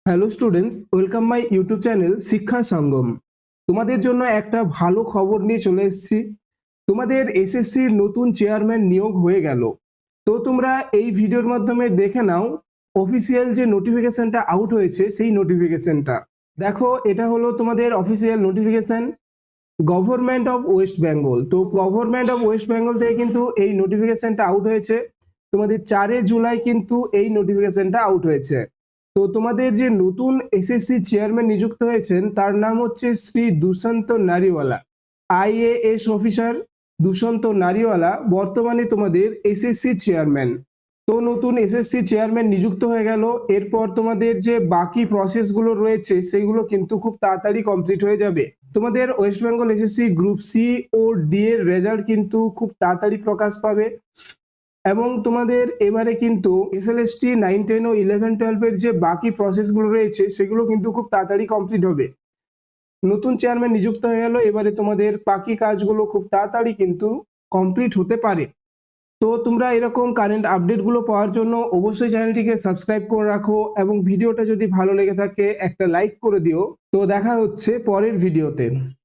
Hello students, welcome my YouTube channel শিক্ষা সঙ্গম। তোমাদের জন্য একটা ভালো খবর নিয়ে চলে এসেছি। তোমাদের এসএসসির নতুন চেয়ারম্যান নিয়োগ হয়ে গেল। তো তোমরা এই ভিডিওর মাধ্যমে দেখে নাও অফিসিয়াল যে নোটিফিকেশনটা আউট হয়েছে সেই নোটিফিকেশনটা। দেখো, এটা হলো তোমাদের official notification government of West Bengal. তো গভর্নমেন্ট অফ ওয়েস্ট বেঙ্গল থেকে কিন্তু এই নোটিফিকেশনটা আউট হয়েছে। তোমাদের 4 জুলাই কিন্তু এই নোটিফিকেশনটা আউট হয়েছে। তো তোমাদের যে নতুন এসএসসি চেয়ারম্যান নিযুক্ত হয়েছেন তার নাম হচ্ছে শ্রী দুষ্যন্ত নারিওয়ালা, আইএএস অফিসার দুষ্যন্ত নারিওয়ালা বর্তমানে তোমাদের এসএসসি চেয়ারম্যান। তো নতুন এসএসসি চেয়ারম্যান নিযুক্ত হয়ে গেল। এরপর তোমাদের যে বাকি প্রসেসগুলো রয়েছে সেগুলো কিন্তু খুব তাড়াতাড়ি কমপ্লিট হয়ে যাবে। তোমাদের West Bengal SSC group C ও ডি এর রেজাল্ট কিন্তু খুব তাড়াতাড়ি প্রকাশ পাবে এবং তোমাদের এবারে কিন্তু এসএলএসটি 9, 10 ও 11, 12 এর যে বাকি প্রসেসগুলো রয়েছে সেগুলো কিন্তু খুব তাড়াতাড়ি কমপ্লিট হবে। নতুন চেয়ারম্যান নিযুক্ত হয়ে গেল, এবারে তোমাদের বাকি কাজগুলো খুব তাড়াতাড়ি কিন্তু কমপ্লিট হতে পারে। তো তোমরা এরকম কারেন্ট আপডেটগুলো পাওয়ার জন্য অবশ্যই চ্যানেলটিকে সাবস্ক্রাইব করে রাখো এবং ভিডিওটা যদি ভালো লেগে থাকে একটা লাইক করে দিও। তো দেখা হচ্ছে পরের ভিডিওতে।